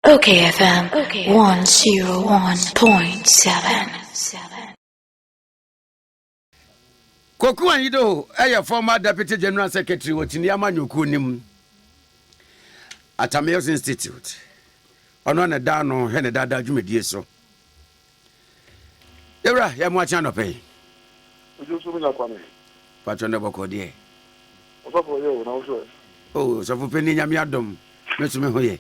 OKFM 101.7. Koku Anyidoho, former Deputy General Secretary of Tiniama Nyukunim at Ameos Institute. Ono dano hene dada jumedie so. Era ya mwa chano pay. Patron boko die. Oh, so for penny nyami adom. Mesume hoye.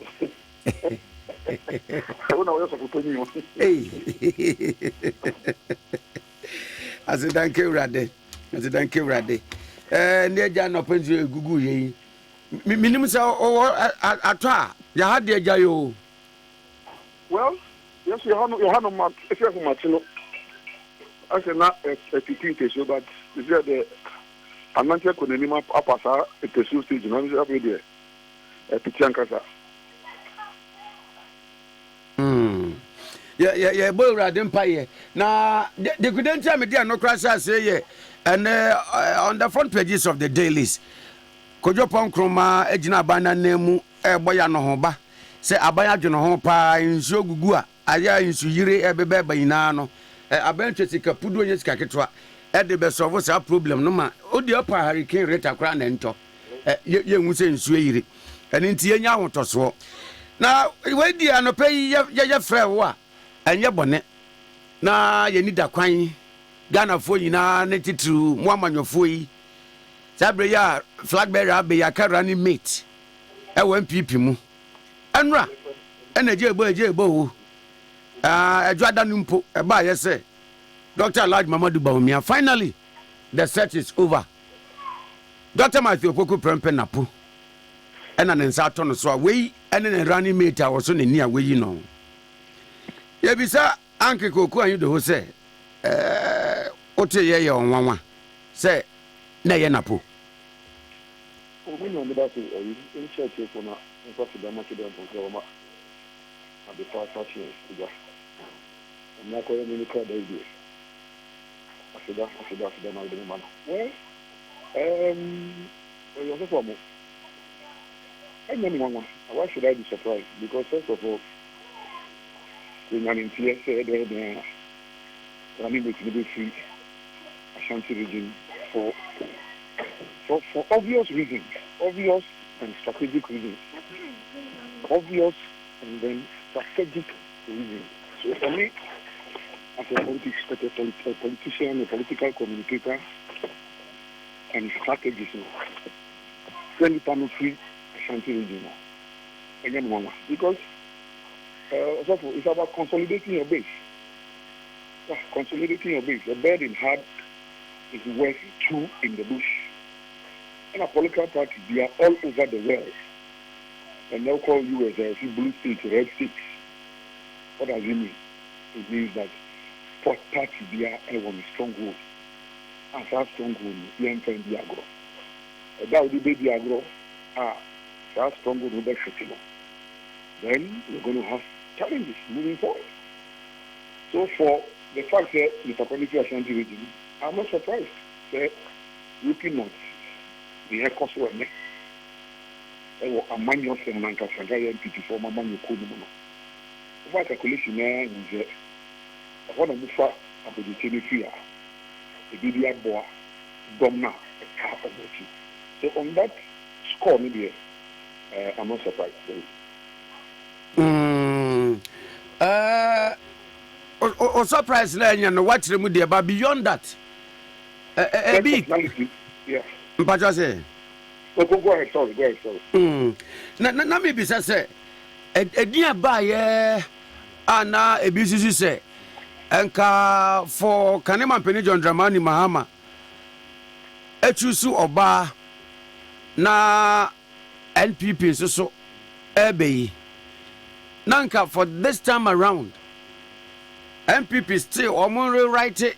Hey. As a danke rade. As a danke rade. Near Jan opens you gugu ye. Minimum so atwa. Ya had the jayo. Well, yes, you have no much. If you have much, I say not a PP issue, but is there the Amantia could name up Apasa at the stage, you know, every day. A Pichankasa. Yeah, boy, Radin Pie. Now, they couldn't tell me there no crash, I say, yeah. And on the front pages of the dailies, Kojo Ponkroma, Ejina Bana Nemu, Boyano Hoba, say Abaya Jono Pa in Shogugua, Aya in Suyire, Ebebe Bainano, Abenchesi Capudo Kaketwa, at the best of us our problem, no man. Oh, the upper hurricane rate a crown and top. You say in Suiri, and in Tianya want to swap. Now, wait, dear, no pay ya fair wa, and your bonnet. Now, you need a quine. Ghana for you now, netted to woman your fui. Sabria, Flagbearer, be a carani mate. NPP mu. Anra, and a jabo. A Dradanumpo, a buyer say. Dr. Large Mamadou Bawumia. Finally, the search is over. Dr. Matthew Koku Prempenapu. And an insaton so away, and then a running mate I was on a near way, you know. Yebisa, Uncle Koku Anyidoho say. Ote ye on one say na ye napo we know that in church for na for the market for government at the pastor church ja na ko ye ni ka da ide afida na de man well you also for mo anyone why should I be surprised because first of all when I'm in TSA there running with the free Ashanti region for obvious reasons, obvious and strategic reasons, obvious and then strategic reasons. So for me, as a politician, a political communicator, and strategist, send it on free Ashanti region. Again, one because it's about consolidating your base. Consolidating your base. The bird in hand is worth two in the bush. And a political party, they are all over the world. And they'll call you as a blue state, red state. What does it mean? It means that for party, they are a stronghold. And that stronghold, they are trying to agro. That would be the agro. That stronghold will be shutting. Then we're going to have challenges moving forward. So for the fact that the community Ashanti region, I'm not surprised that looking at the cost of it, a man of them like a NPP for my man, you couldn't know. What a collision there is a one of the fact of the Tennessee, the BDI boy, Domna, a car of the. So on that score, maybe I'm not surprised. O surprise na nya no watch mu there but beyond that big yeah mpacha say go ahead sorry na me bi say edian ba ye ana ebisusu say enka for kanema mpeni John Dramani Mahama echusu oba na NPP so ebeyi nanka for this time around NPP still omo write it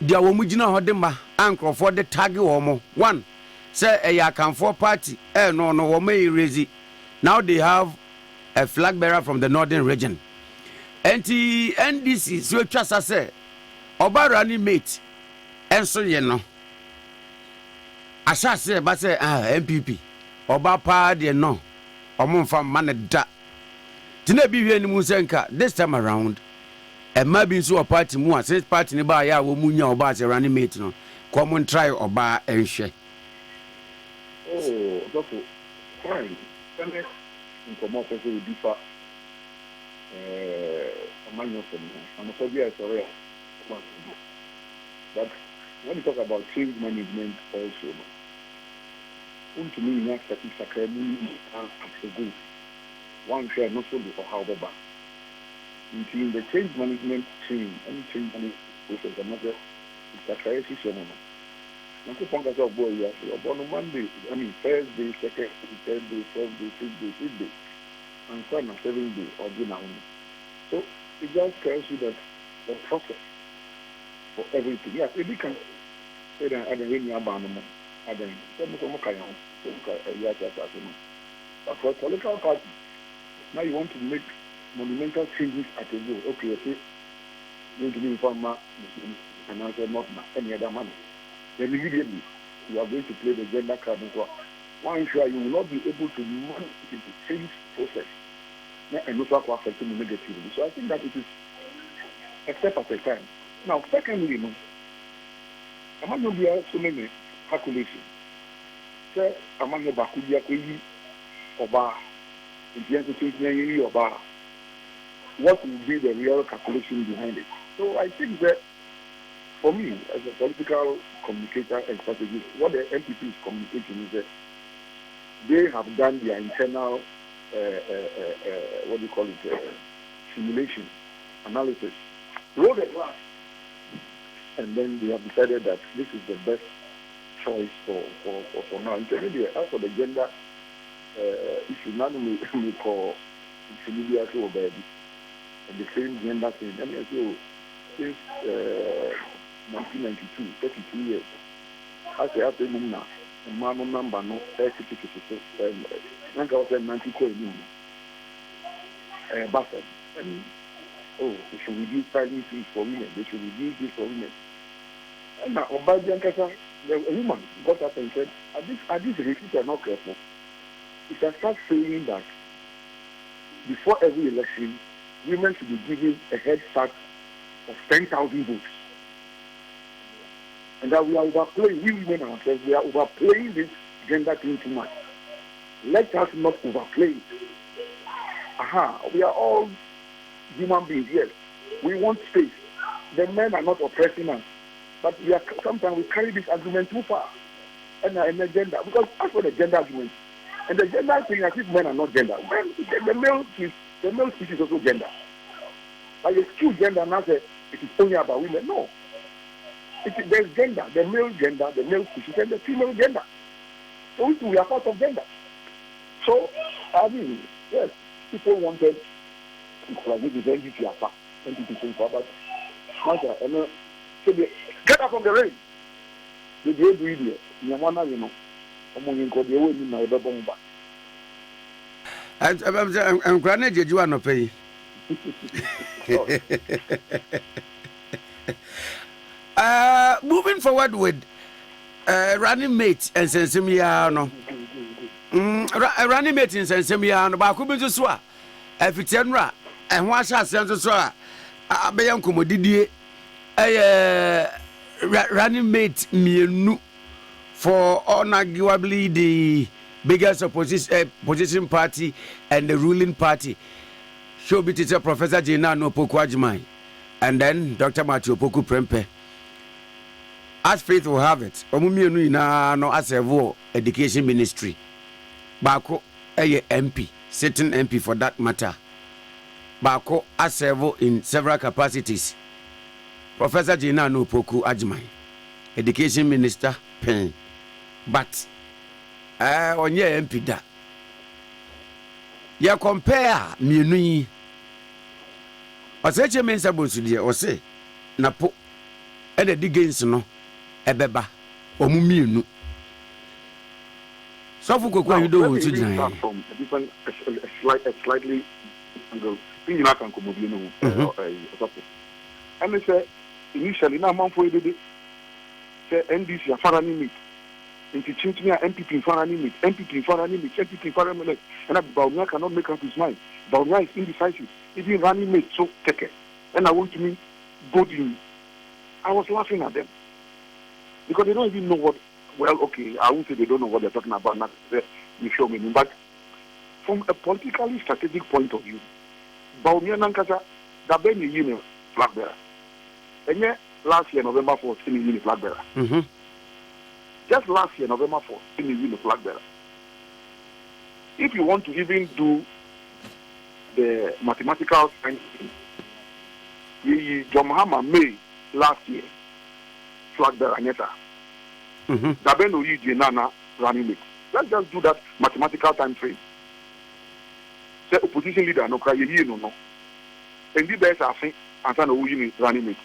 dia wo mugina hodema ankrofo for the tag omo one say a yakanfo party no wo may raise now they have a flag bearer from the northern region NDC so twasa say obarani mate enso ye no asha say ba say NPP oba pa de no omo mfa man da Tina bi hwe ni mu senka this time around. E ma bi nso party mu a since party ni ba ya wo munya oba se running mate no. Come try oba enhwe. Oh, that's fine. Then come up with a differ. Among them, I'm sorry, sorry. But when you talk about change management, also, to me, that's that it's a credibility and good. One share not so before however. Until the change management change, any change management process, another it's a crisis. I keep on getting boy here. On Monday, I mean Thursday, second, third day, fourth day, fifth day, and so on, 7 day or dinner. So it just tells you that the process for everything. Yes, if you can say that I don't really abandon, I don't. But for a political party, now you want to make monumental changes at a go. Okay, okay, you need to be informed, and I said not any other money. Then immediately you are going to play the gender card as well. One sure you will not be able to manage the change process and also affect them negatively. So I think that it is a step at a time. Now, secondly, among you there are so many calculations. Say among the Bakudia Kwi or Bar, in the end of Bar, what will be the real calculation behind it? So I think that for me, as a political communicator and strategist, what the NPP is communicating is that they have done their internal, simulation, analysis, rolled the glass, and then they have decided that this is the best choice for now. Intermediate, as for the gender issue, none we call intermediate or baby, and the same gender thing. I mean, so since 1992, 32 years. As I have now, a man number no 36, and I was 90 coin. Bastard. And they should reduce filing fees for women. They should reduce this for women. And now, Obadia, the woman got up and said, "At this receipts are not careful. It can start saying that before every election, women should be given a head start of 10,000 votes. And that we are overplaying, we women ourselves, we are overplaying this gender thing too much. Let us not overplay it. We are all human beings, yes. We want space. The men are not oppressing us. But sometimes we carry this argument too far. And the gender, because as for the gender argument, and the gender thing, as if men are not gender. Men, the male species is also gender. Like a skewed gender, now say it is only about women. No. There's gender, the male species, and the female gender. So we are part of gender. So, I mean, yes, people wanted to give the NPP apart, NPP but so they get up from the rain. They do it. I'm glad you are not paying. Moving forward with running mate and Sensimiano. Running mate in Sensimiano, Bakubi to Swa, Efitenra, and Washa Sensoswa, Abayam Comodidi, running mate me for arguably the biggest opposition party and the ruling party. Show be teacher Professor Jina no Pokwajimai, and then Dr. Matthew Poku Prempe. As faith will have it, Omumienu ina no asevo education ministry. Bako MP, sitting MP for that matter. Bako asevo in several capacities. Professor Jina no Poku Ajimai, education minister pen. But on your MP da. Ya compare mienu yi. Oseche mensa bosu o se na po e de digens no ebeba omu mienu. So for Koku Anyidoho to join from a different slightly angle. You not can come no. And they say initially na man for it say NDC afara ni meet. into Chinchina NPP in foreign image, NPP in foreign image, NPP in foreign image, and Bawumia cannot make up his mind. Bawumia is indecisive, even running mate so take it. And I want to mean boarding. I was laughing at them because they don't even know what. Well, okay, I won't say they don't know what they're talking about. Not you show me, but from a politically strategic point of view, Bawumia Nankasa, that ben you Flagbearer, and yet last year November 4th, in the Flagbearer. Just last year November 4th, in the Flagbearer. If you want to even do the mathematical science, John Mahama May last year, Flagbearer Anyeta. Dabeno Yiji Nana running mate. Let's just do that mathematical time frame. Say opposition leader no cry no. And the best are saying Antano Uyi running mate.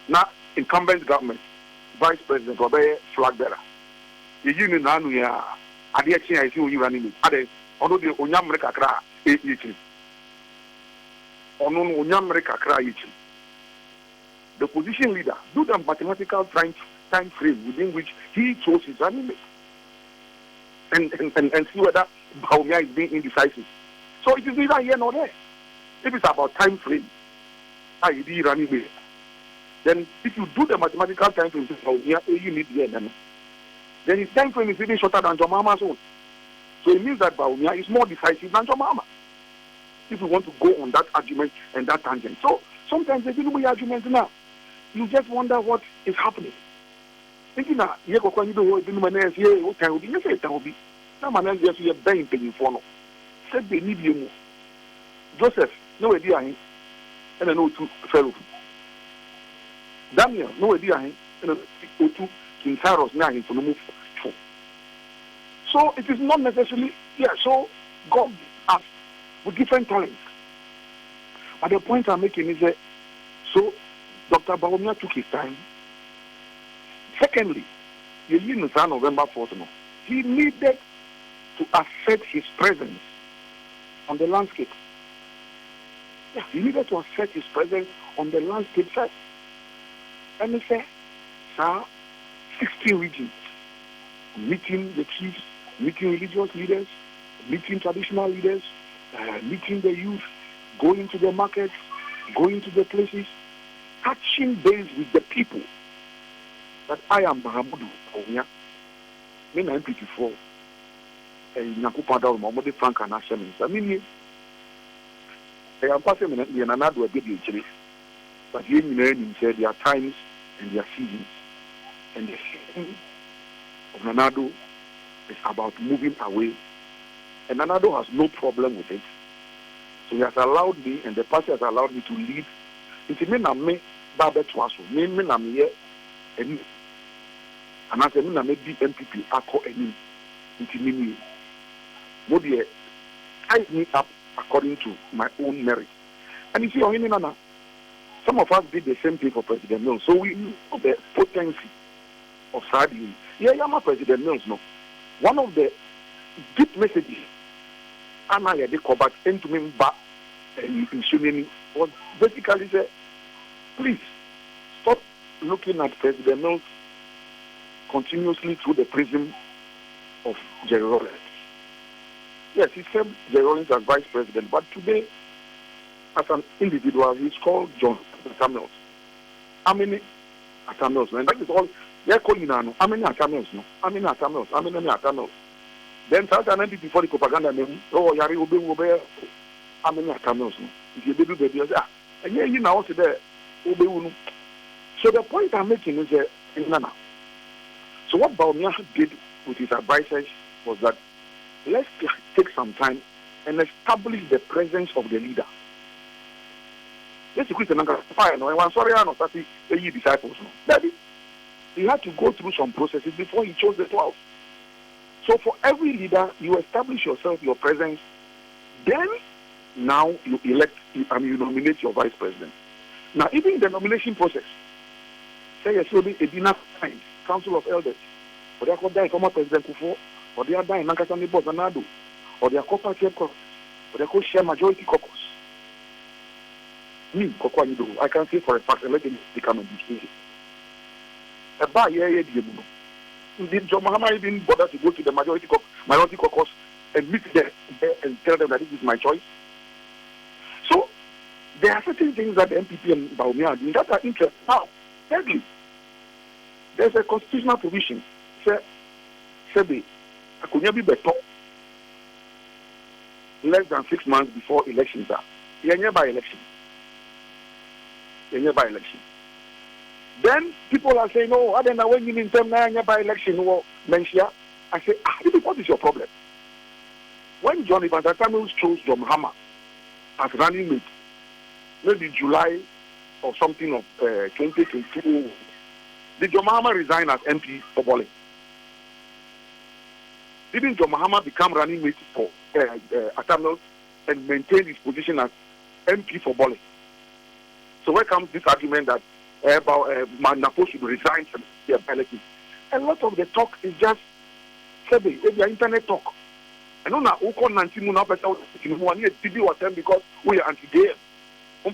Now incumbent government, vice president Robert Flagbearer. The union nanu ya adia chin I see Uyi running mate. Ade ono de onyamre kakra yichi. Ono onyamre kakra yichi. The opposition leader do the mathematical time frame within which he chose his running mate. And see whether Bawumia is being indecisive. So it is neither here nor there. If it's about time frame, I.e. running mate, then if you do the mathematical time frame, Bawumia, you need the end. Then his time frame is even shorter than John Mahama's own. So it means that Bawumia is more decisive than John Mahama. If you want to go on that argument and that tangent. So sometimes they do arguments now. You just wonder what is happening. Thinking that Koku Anyidoho didn't manage here, what can be? You say it can be. Some man just be a bank paying for no. Said they need you. Joseph, no idea him, and I know two fellow. Daniel, no idea him, and I two King Cyrus now him for no move. So it is not necessarily so God has with different talents. But the point I'm making is that so Dr. Bawumia took his time. Secondly, November 4th, he needed to assert his presence on the landscape. Yeah, he needed to assert his presence on the landscape first. And he said, sir, 16 regions, meeting the chiefs, meeting religious leaders, meeting traditional leaders, meeting the youth, going to the markets, going to the places, touching base with the people. That I am Mahamudu Bawumia, me na NPP 4, Nyakupada Mohammed Frank and Ashemin. I mean, I am passing in another baby actually, but here in said there are times and there are seasons, and the season of Nanado is about moving away, and Nanado has no problem with it. So he has allowed me, and the party has allowed me to lead. It's me na me Babe Twaso, me na me here, and I said, I made the NPP acco any intimini. Modi ties me up according to my own merit. And you see, some of us did the same thing for President Mills. So we know the potency of Sadi. Yeah, I'm President Mills, no. One of the deep messages Anna Yade Kobat sent to me back in Shunini was basically say, please stop looking at President Mills continuously through the prism of Jerry Rawlings. Yes, he served Jerry Rawlings as vice president, but today, as an individual, he's called John Samuels. How many Samuels? And that is all they're calling now. How many Samuels? No, how many Samuels? How many Samuels? Then South and before the propaganda name, oh, Yari Ube, how many Samuels? No, if you do baby, and yeah, you know, there, Ube. So the point I'm making is that Nana. So what Bawumia did with his advisors was that let's take some time and establish the presence of the leader. Let's quit the fire. No, I'm sorry, I'm not the disciples. No, Daddy, he had to go through some processes before he chose the 12. So for every leader, you establish yourself, your presence. Then now you elect and you nominate your vice president. Now, even in the nomination process, say yes, you'll be a dinner time. Council of Elders, or they are called former President Kufo, or they are dying Nankasani Bozanado, or they are called caucus, or they are called share majority caucus. Me, Koku Anyidoho, I can say for a fact, let them become a distinction. A bar, yeah, John Mahama even bother to go to the minority caucus and meet them and tell them that this is my choice? So there are certain things that the NPP and Bawumia are doing that are interesting. Now, thirdly, there's a constitutional provision. Say, I could be better less than 6 months before elections are. Nearby election. Then people are saying, I don't know when you mean term nearby election or Menshia. I say, what is your problem? When John Evans Samuels chose John Mahama as running mate, maybe July or something of 2022, did John Mahama resign as MP for Bole? Didn't John Mahama become running mate for Samuels and maintain his position as MP for Bole? So where comes this argument that Napo should resign from the election? A lot of the talk is just maybe internet talk. I know now, because we are anti-gay. So,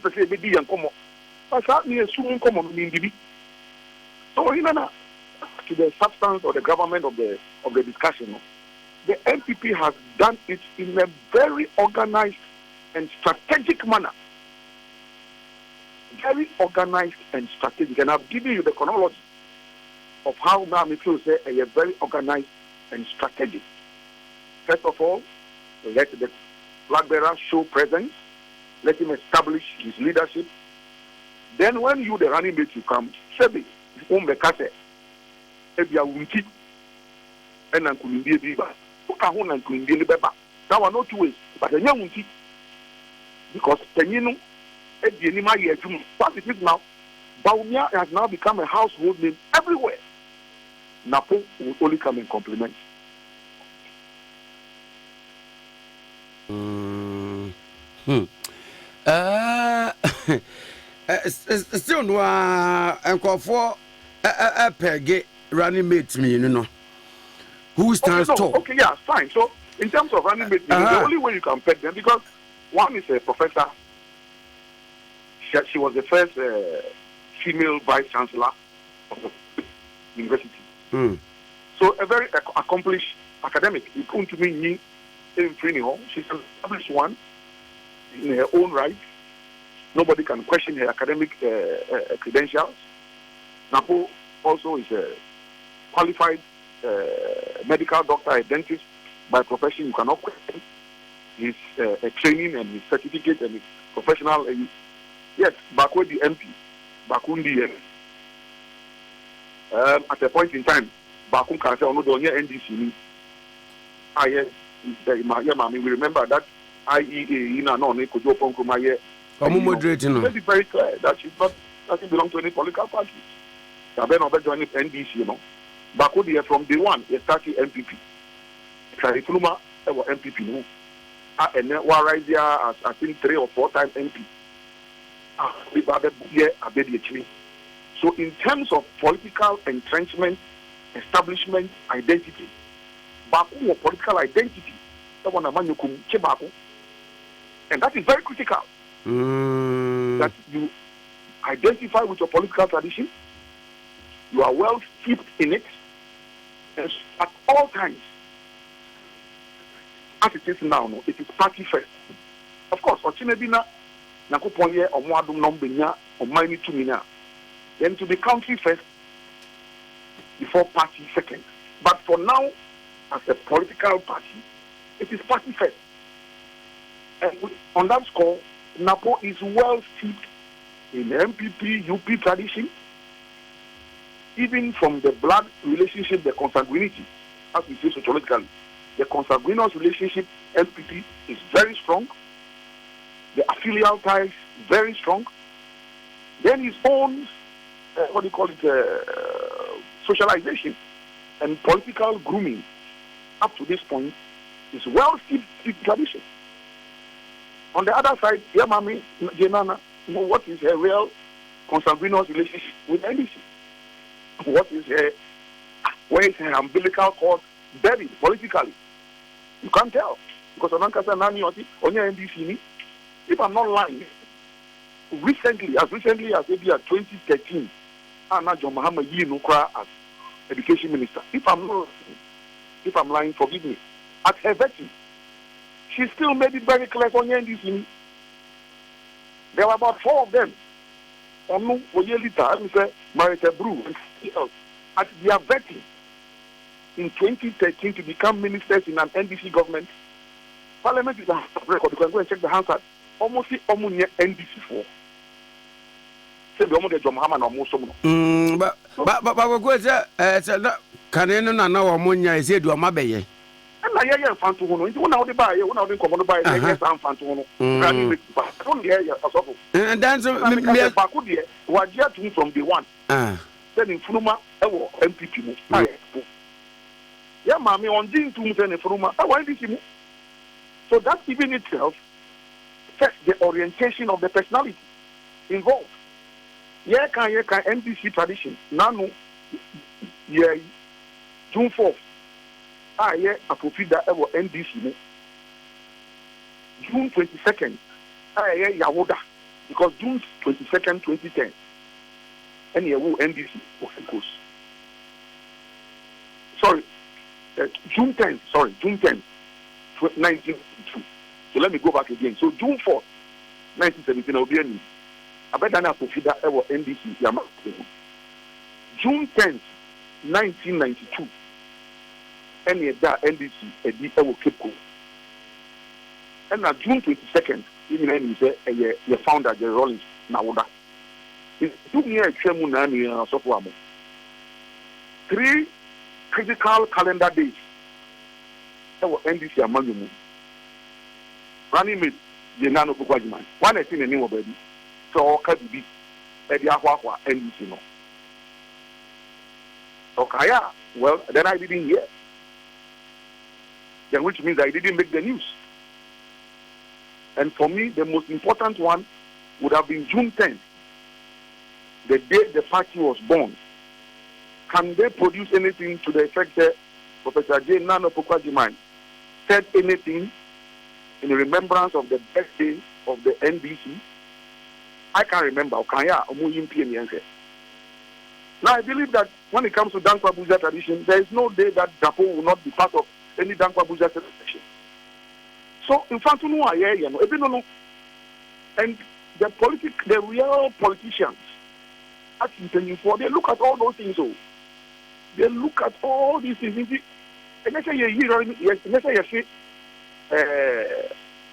to the substance or the government of the discussion, the NPP has done it in a very organized and strategic manner. Very organized and strategic. And I've given you the chronology of how Mami feels a very organized and strategic. First of all, let the Flagbearer show presence. Let him establish his leadership. Then when you, the running mate, you come, Sebi, Umbekase, Ebia Wunti, and Nankundi Biba. Ukahon and Kundi Beba. That were not two ways, but a young Wunti. Because Penino, Edianima Yajum, what it is now, Bawumia has now become a household name everywhere. Napo will only come and compliment. Still no and for a peg running mate me, who stands tall. Okay, yeah, fine. So in terms of running mate, the only way you can peg them, because one is a professor. She was the first female vice chancellor of the university. So a very accomplished academic. You come to me in training. She's an established one in her own right. Nobody can question her academic credentials. Napo also is a qualified medical doctor, a dentist by profession. You cannot question his training and his certificate and his professional. Yes, back with the MP, Bakundi. At a point in time, Bakun can say, "Oh no, NDC." We remember that IEA, Let's be very clear that she's not doesn't belong to any political party. Joining NDC, Bakundi from day one, they started NPP. Karifuluma was NPP. And then Warizia as I think 3 or 4 times MP. So in terms of political entrenchment, establishment, identity, Baku or political identity, and that is very critical. That you identify with your political tradition, you are well steeped in it, and at all times, as it is now, it is party first. Of course, Ochinebina, Nakoponye, or Mwadum Nombenya, or Mini Tumina, then to be country first before party second. But for now, as a political party, it is party first. And on that score, Napo is well steeped in MPP, UP tradition, even from the blood relationship, the consanguinity, as we say sociologically. The consanguineous relationship, MPP, is very strong. The affilial ties, very strong. Then his own, socialization and political grooming up to this point is well steeped in tradition. On the other side, Yamami Jenana, what is her real consanguineous relationship with NDC? Where is her umbilical cord buried politically? You can't tell. Because Onankasa Nani on your NDC, if I'm not lying, as recently as maybe 2013, Anna John Mahama Yi Nukra as education minister. If I'm lying, forgive me. At her vetting, she still made it very clear for NDC. There were about 4 of them. Onu Oyelita, Mr. Marita Brew, and else at their vetting in 2013 to become ministers in an NDC government. Parliament is a record. You can go and check the Hansard. Almost NDC for. Say the almost John Muhammad almost someone. But go say can you know now Omonia is do Mabeye? And I hear fan to one. You know the buy, one of the common buy, yes, I'm fan to one. I don't hear you. And then Bakudia was yet from the one. Then in Fruma, NPP. Yeah, mammy, on June 2 in Fruma, I want this. So that even itself sets the orientation of the personality involved. Yeah, can NDC tradition. Nano, yeah, June 4th. Yeah, I fulfill that ever NDC. June 22nd. Yeah, Yawoda. Because June 22nd, 2010. And yeah, NDC of course. Sorry, June 10th. June 10th, 1972. So let me go back again. So June 4th, 1917, I'll be in. I bet I fulfill that ever NDC. June 10th, 1992. And that NDC will keep going. And on June 22nd, even you found that the Rollins Nawoda. It took me a Chemunani Sofuamo. 3 critical calendar days. That was NDC among you. Running mate, the Nano Pukwajiman. One I seen a new baby. So, Kabi, Eddie Aqua, NDC no. Okay, well, then I didn't hear. Then which means I didn't make the news. And for me, the most important one would have been June 10th, the day the party was born. Can they produce anything to the effect that Professor J. Nano Pukwajiman said anything in remembrance of the birthday of the NDC? I can't remember. Now, I believe that when it comes to Dankwa Buja tradition, there is no day that Japo will not be part of any Dankwa Buja celebration. So, in fact, and the real politicians, they look at all those things. They look at all these things. And let's say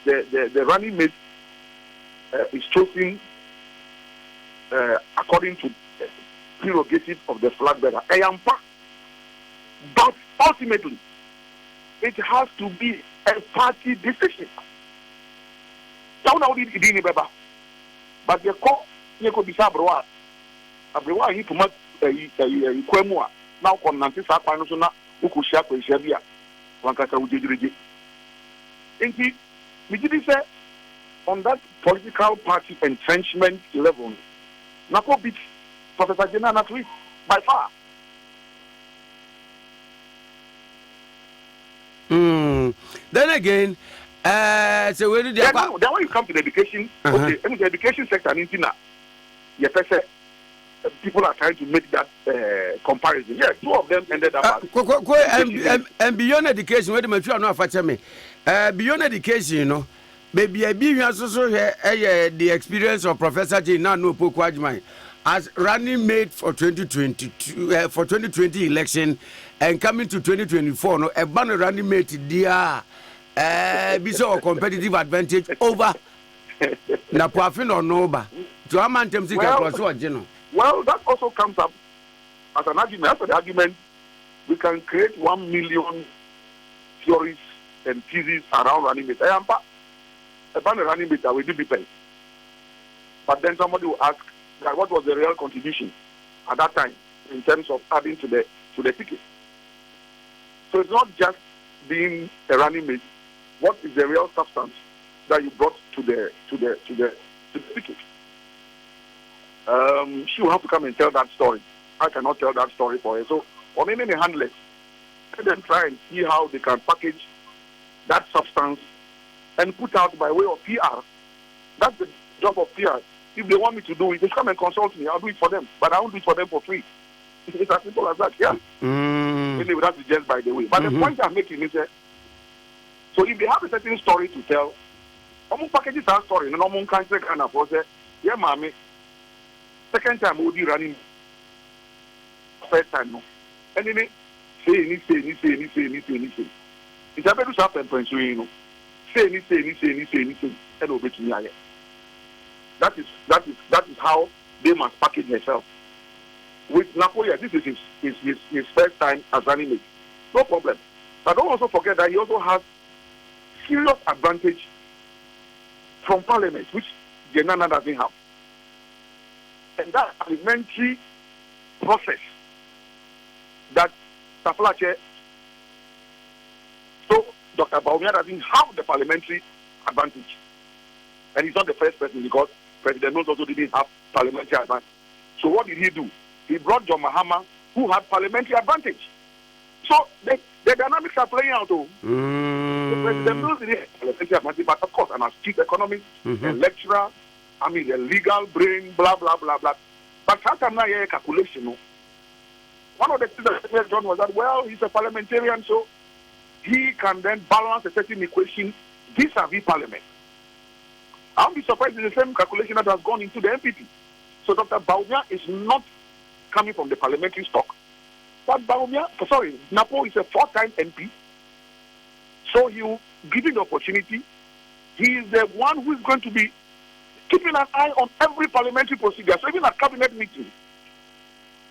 the running mate is chosen according to the prerogative of the Flagbearer. But ultimately, it has to be a party decision. But the court, you could be sabroa. Abroa, you could Quemua. Now, Conantis are Panosona, Ukusha, Shabia, Wankasa Ujiji. Indeed, we did say on that political party entrenchment level, Nako beats Professor Jena Natui by far. Then again, so where did then when you come to the education, okay, in the education sector, people are trying to make that comparison. Yes, 2 of them ended up and beyond education, where the mature no after me. Beyond education, you know, maybe I be also here the experience of Professor J. Nano Pukwajiman as running mate for 2022 for 2020 election and coming to 2024. No, a banner running mate dear be so competitive advantage over Napuafin or Noba. To a man them well, that also comes up as an argument. As an argument, we can create 1 million theories and theses around running mate. I am about a running mate that we do depend. But then somebody will ask, what was the real contribution at that time in terms of adding to the ticket? So it's not just being a running mate. What is the real substance that you brought to the ticket? She will have to come and tell that story. I cannot tell that story for her. So, on any handlers, let them try and see how they can package that substance and put out by way of PR. That's the job of PR. If they want me to do it, they come and consult me. I'll do it for them. But I won't do it for them for free. It's as simple as that, yeah. Anyway, that's just by the way. But the point I'm making is that, so if they have a certain story to tell, almost packages that story, and almost can't take an approach, yeah, mommy, second time we'll be running, first time, no. And then say, it's a better shop and pension, you know. Say, and obey to me. That is how they must package themselves. With Napoleon, this is his first time as running mate. No problem. But don't also forget that he also has serious advantage from Parliament, which Jenana doesn't have. And that parliamentary process that Taflache, so Dr. Bawumia doesn't have the parliamentary advantage. And he's not the first person because President Mills also didn't have parliamentary advantage. So what did he do? He brought John Mahama, who had parliamentary advantage. So the dynamics are playing out. The President Mills didn't have parliamentary advantage, but of course, I'm a chief economist, a lecturer, a legal brain, blah, blah, blah, blah. But sometimes I hear a calculation. One of the things that said John was that, well, he's a parliamentarian, so he can then balance a certain equation vis-a-vis parliament. I'll be surprised in the same calculation that has gone into the NPP. So Dr. Bawumia is not coming from the parliamentary stock. But Napo is a 4-time MP. So you given the opportunity, he is the one who is going to be keeping an eye on every parliamentary procedure. So even at cabinet meeting,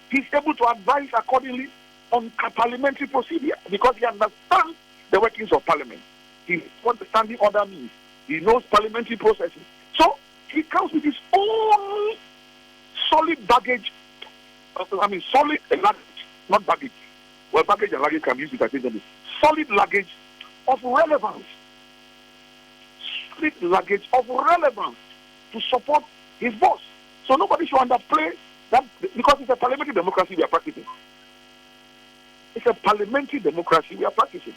he's able to advise accordingly on parliamentary procedure because he understands the workings of parliament. He knows what the standing order means. He knows parliamentary processes. So he comes with his own solid baggage. Solid luggage, not baggage. Well, baggage and luggage can be used interchangeably. Solid luggage of relevance. Solid luggage of relevance to support his boss. So nobody should underplay that because it's a parliamentary democracy we are practicing. It's a parliamentary democracy we are practicing.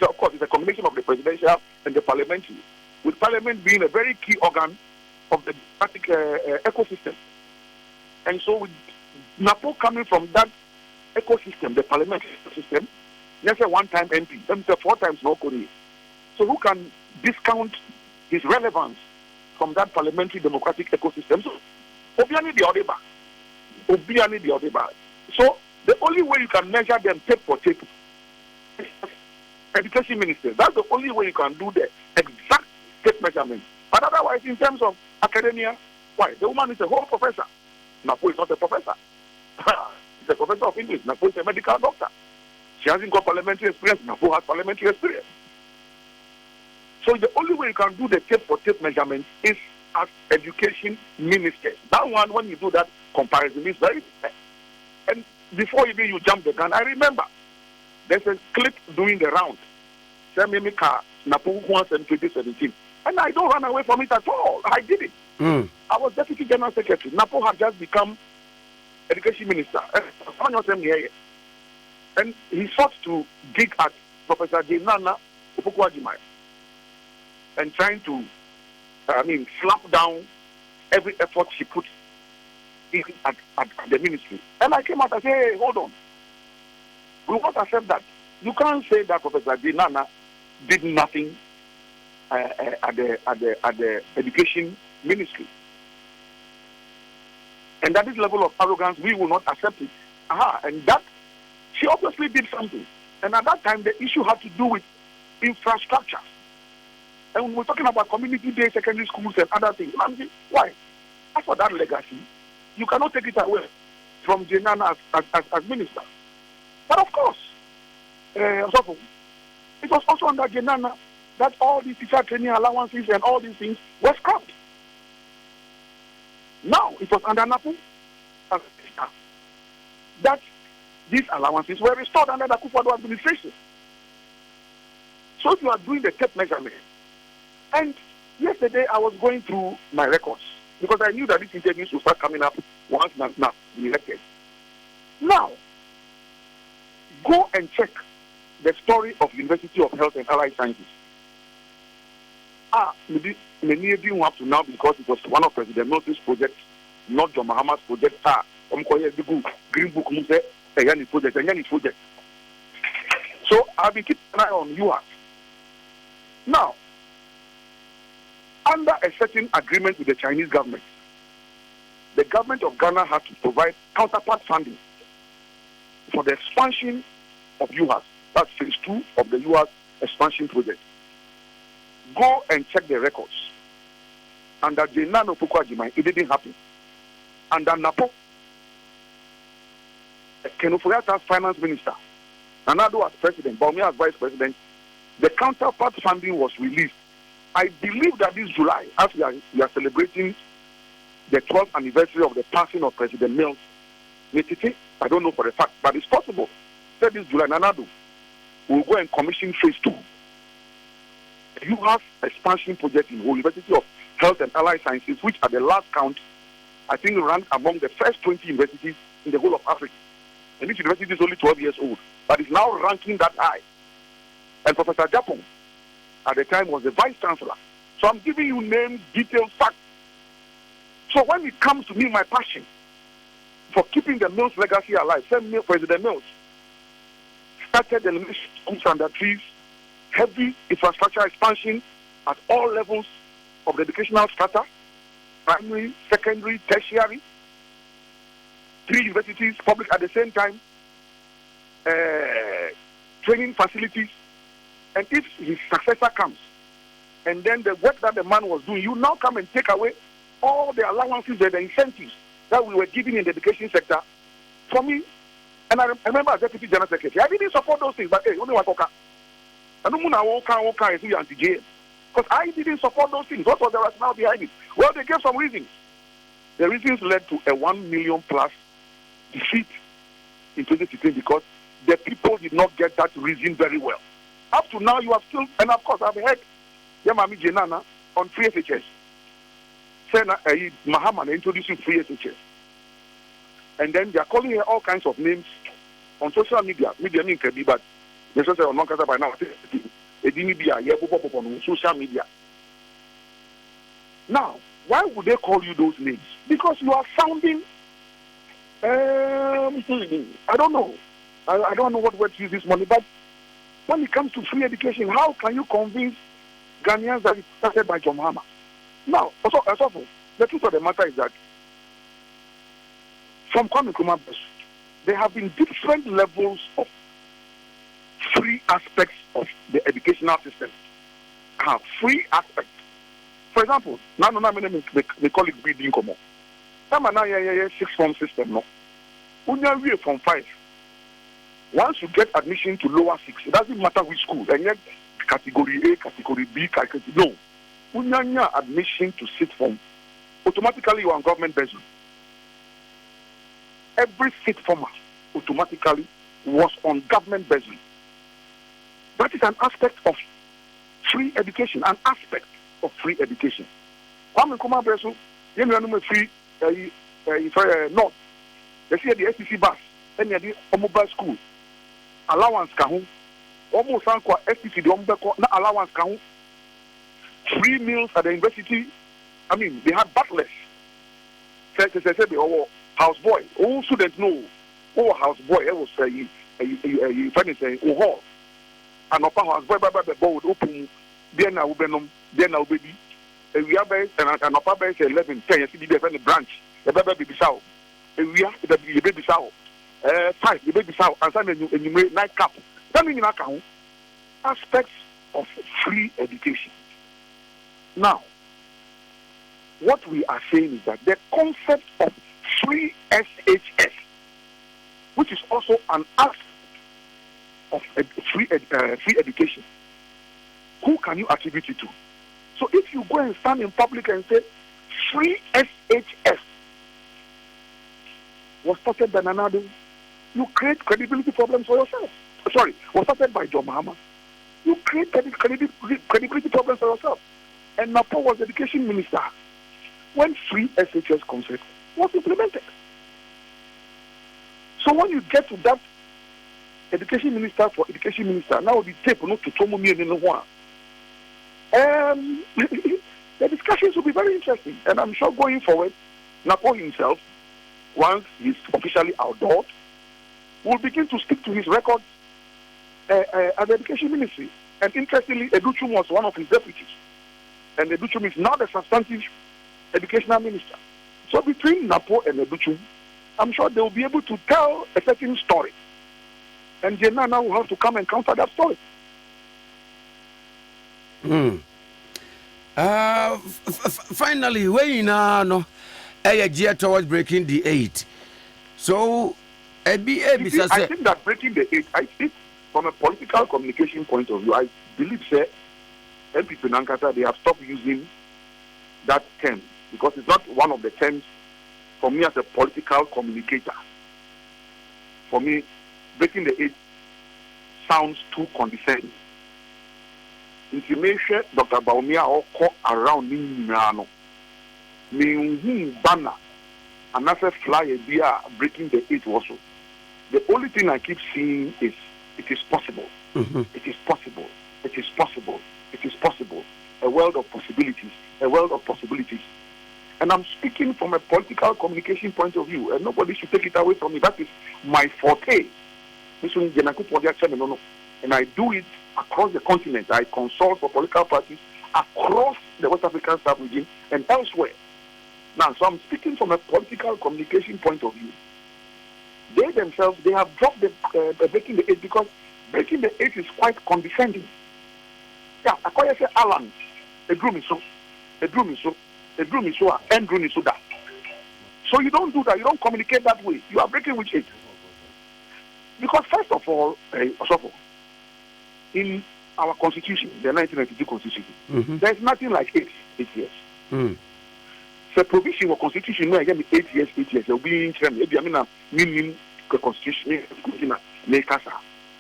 Of course, it's a combination of the presidential and the parliamentary, with parliament being a very key organ of the democratic ecosystem. And so with Napo coming from that ecosystem, the parliamentary ecosystem, let's say 1-time MP, then say 4 times no Korea. So who can discount his relevance from that parliamentary democratic ecosystem? So Obiani the Odeba. So the only way you can measure them tape for tape is education minister. That's the only way you can do the exact tape measurement. But otherwise, in terms of academia, why? The woman is a whole professor. Napo is not a professor. He's a professor of English. Napo is a medical doctor. She hasn't got parliamentary experience. Napo has parliamentary experience. So the only way you can do the tape for tape measurement is as education ministers. That one, when you do that comparison, is very fair. And before even you jump the gun, I remember there's a clip doing the round. Napo once in 2017. And I don't run away from it at all. I did it. I was Deputy General Secretary. Napo had just become Education Minister. And he sought to dig at Professor Jenana Opoku and trying to, slap down every effort she put in at the ministry. And I came out and said, hey, hold on. We won't accept that. You can't say that Professor Jenana did nothing at the education ministry. And at this level of arrogance, we will not accept it. And that, she obviously did something. And at that time, the issue had to do with infrastructure. And when we're talking about community-based secondary schools and other things, I'm saying, why? As for that legacy, you cannot take it away from Jenana as minister. But of course, it was also under Jenana that all these teacher training allowances and all these things were scrapped. Now, it was under Napo that these allowances were restored under the Akufo-Addo administration. So if you are doing the tape measurement, and yesterday I was going through my records because I knew that these interviews would start coming up once now elected. Now, go and check the story of University of Health and Allied Sciences. Maybe many of you up to now because it was one of President Mills' projects, not John Mahama's project. Green Book, project. So I've been keeping an eye on UAS. Now, under a certain agreement with the Chinese government, the government of Ghana had to provide counterpart funding for the expansion of UAS. That's phase 2 of the UAS expansion project. Go and check the records. Under Jenano Pukwajimai, it didn't happen. Under Napo, Kenuforiata's finance minister, Nanado as president, Bawumia as vice president, the counterpart funding was released. I believe that this July, as we are celebrating the 12th anniversary of the passing of President Mills, I don't know for a fact, but it's possible that this July, Nanado will go and commission phase 2. You have expansion project in the University of Health and Allied Sciences, which at the last count, I think ranked among the first 20 universities in the whole of Africa. And this university is only 12 years old, but it's now ranking that high. And Professor Japon, at the time, was the vice chancellor. So I'm giving you names, details, facts. So when it comes to me, my passion for keeping the Mills legacy alive, President Mills started the elementary schools under trees, heavy infrastructure expansion at all levels of the educational strata, primary, secondary, tertiary, 3 universities, public at the same time, training facilities. And if his successor comes, and then the work that the man was doing, you now come and take away all the allowances and the incentives that we were giving in the education sector. For me, and I remember as Deputy General Secretary, I didn't support those things, but hey, only Wakoka. I don't know Woka is anti-jail. Because I didn't support those things. What was the rationale behind it? Well, they gave some reasons. The reasons led to a 1 million plus defeat in 2016 because the people did not get that reason very well. Up to now, you have still, and of course, I've heard Yamami Jenana on free SHS. Saying Mahaman introducing free SHS. And then they are calling her all kinds of names on social media. Media mean can be, but they say on non-cancer by now. Social media. Now, why would they call you those names? Because you are sounding, I don't know. I don't know what word to use this morning, but when it comes to free education, how can you convince Ghanaians that it started by John Mahama? Now, also, the truth of the matter is that from Kwame Nkrumah, there have been different levels of free aspects of the educational system. Free aspects. For example, now my colleague reading come on. Now 6 form system no. When you from 5. Once you get admission to lower 6, it doesn't matter which school. And yet category A, category B, category no. When you admission to 6 form, automatically you are on government bursary. Every 6 former automatically was on government bursary. That is an aspect of free education, an aspect of free education. Kwame Nkrumah Bresu, you know, free North. They see the STC bus, and the mobile school allowance kahu. Almost unquote STC the mobile allowance kahu. Free meals at the university. I mean, they had butlers. Say the houseboy. All students know. Oh, houseboy. It was a funny say. Oh, and upper houseboy would open. Then I will be baby. We are based and upper base 11, 10. You see the branch. The baby sow. We are the baby sow. 5, the baby sow. And some you night cap. That means account aspects of free education. Now, what we are saying is that the concept of free SHS, which is also an aspect of free education, who can you attribute it to? So if you go and stand in public and say free SHS was started by Nanado, you create credibility problems for yourself. Sorry, was started by John Mahama. You create credibility problems for yourself. And Napo was education minister when free SHS concept was implemented. So when you get to that education minister for education minister, now the tape not to Tomo me in one. The discussions will be very interesting, and I'm sure going forward, Napo himself once he's officially outdoored, will begin to stick to his records at the education ministry. And interestingly, Educhum was one of his deputies. And Educhum is now the substantive educational minister. So between Napo and Educhum, I'm sure they will be able to tell a certain story. And Jenana will have to come and counter that story. Finally, we now a year towards breaking the 8. So, I think that breaking the 8, I think from a political communication point of view, I believe, sir, NPP Nankata, they have stopped using that term because it's not one of the terms for me as a political communicator. For me, breaking the 8 sounds too condescending. Information Dr. Bawumia or call around Ninano. Me banner and that's a flyer breaking the 8 also. The only thing I keep seeing is it is possible. Mm-hmm. It is possible. It is possible. It is possible. A world of possibilities. A world of possibilities. And I'm speaking from a political communication point of view, and nobody should take it away from me. That is my forte. And I do it across the continent. I consult for political parties across the West African sub-region and elsewhere. Now, so I'm speaking from a political communication point of view. They themselves, they have dropped the breaking the 8 because breaking the 8 is quite condescending. Yeah, I say Alan, a groom is so, a groom is so, a groom is so, and groom is so that. So you don't do that, you don't communicate that way. You are breaking with 8. Because first of all, in our constitution, the 1992 constitution, there is nothing like 8 years. The provision of constitution, no, again, 8 years, 8 years. There will be maybe meaning the constitution,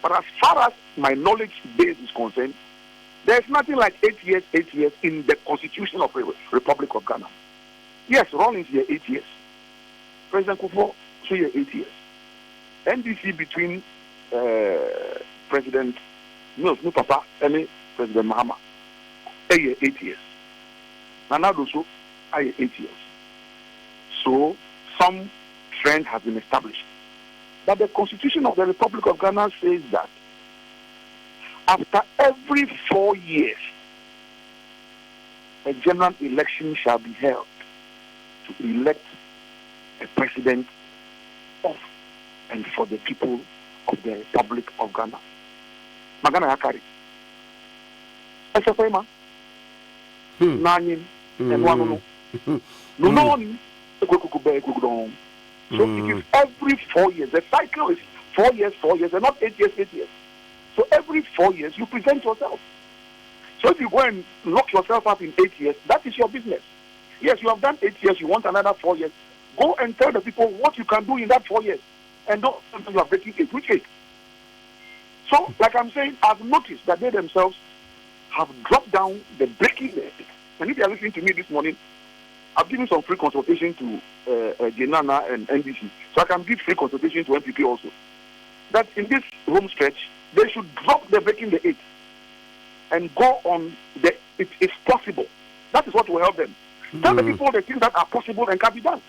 but as far as my knowledge base is concerned, there is nothing like 8 years, 8 years in the constitution of the Republic of Ghana. Yes, Rawlings here 8 years. President Kufuor, 2 years, 8 years. NDC between President Mills Papa and President Mahama, 8 years. Nana Doso, 8 years. So some trend has been established. But the Constitution of the Republic of Ghana says that after every 4 years, a general election shall be held to elect a president of and for the people of the Republic of Ghana. Magana Yakari. Esafema. Nanin. Enwanono. Nunoni. So it is every 4 years. The cycle is 4 years, and not 8 years, 8 years. So every 4 years, you present yourself. So if you go and lock yourself up in 8 years, that is your business. Yes, you have done 8 years, you want another 4 years. Go and tell the people what you can do in that 4 years. And don't you are breaking 8. Which 8? So, like I'm saying, I've noticed that they themselves have dropped down the breaking 8. And if you are listening to me this morning, I've given some free consultation to Jenana and NDC. So I can give free consultation to NPP also. That in this home stretch, they should drop the breaking the 8 and go on the it is possible. That is what will help them. Tell the people the things that are possible and can be done.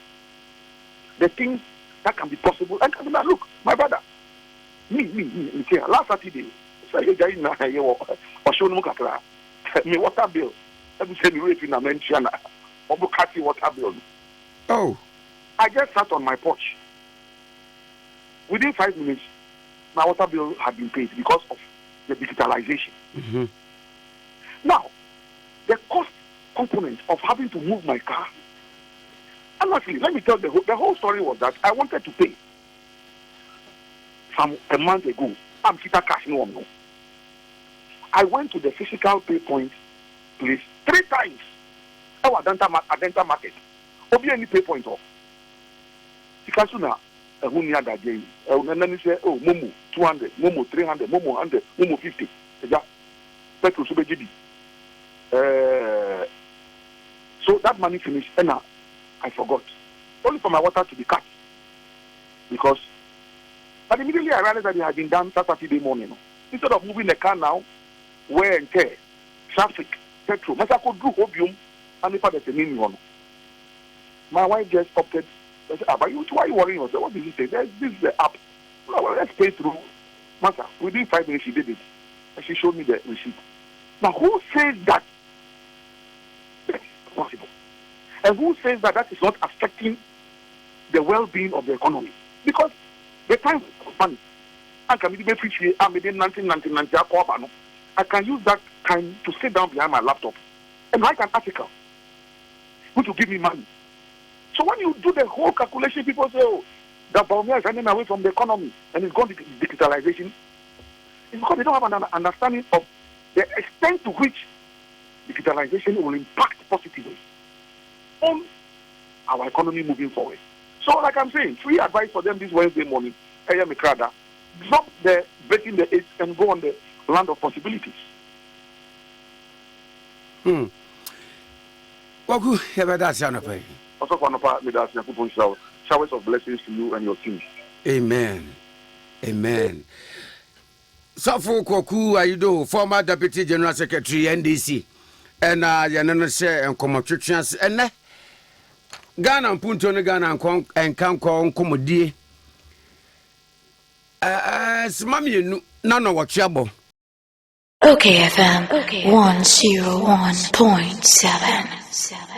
The things that can be possible and can be done. Look, my brother, me, last Saturday, me water bill. Let me say me wait in a mention. Water bill. Oh. I just sat on my porch. Within 5 minutes, my water bill had been paid because of the digitalization. Now, the cost component of having to move my car, honestly, let me tell you, the whole story was that I wanted to pay a month ago. I'm kita cash no. I went to the physical pay point place 3 times. Our Adenta market. Obi any pay point off. Tikasuna Unia that day. And then he say, oh, Momo 200, Momo 300, Momo 100, Momo 50. Petrol Super GB. So that money finished, and I forgot. Only for my water to be cut. But immediately I realized that it had been done Saturday morning. Instead of moving the car now, wear and tear, traffic, petrol, I could do opium, and if I had a one. My wife just opted I said, but why are you worrying yourself? What did you say? This is the app. Well, let's pay through. Master, within 5 minutes she did it. And she showed me the receipt. Now, who says that it's possible? And who says that that is not affecting the well-being of the economy? Because the time of money, I can use that time to sit down behind my laptop and write an article which will give me money. So when you do the whole calculation, people say, oh, that Bawumia is running away from the economy and it's gone to digitalization. It's because they don't have an understanding of the extent to which digitalization will impact positively on our economy moving forward. So like I'm saying, free advice for them this Wednesday morning, drop the breaking the edge and go on the land of possibilities. Koku, that's your also for showers of blessings to you and your team. Amen. Amen. So for Koku Anyidoho, former Deputy General Secretary NDC, and Yanana share and Comotruchans, and Ghana and Punto Ghana and Kanko Komodi. Smammy, none of what trouble. OKFM 101.7.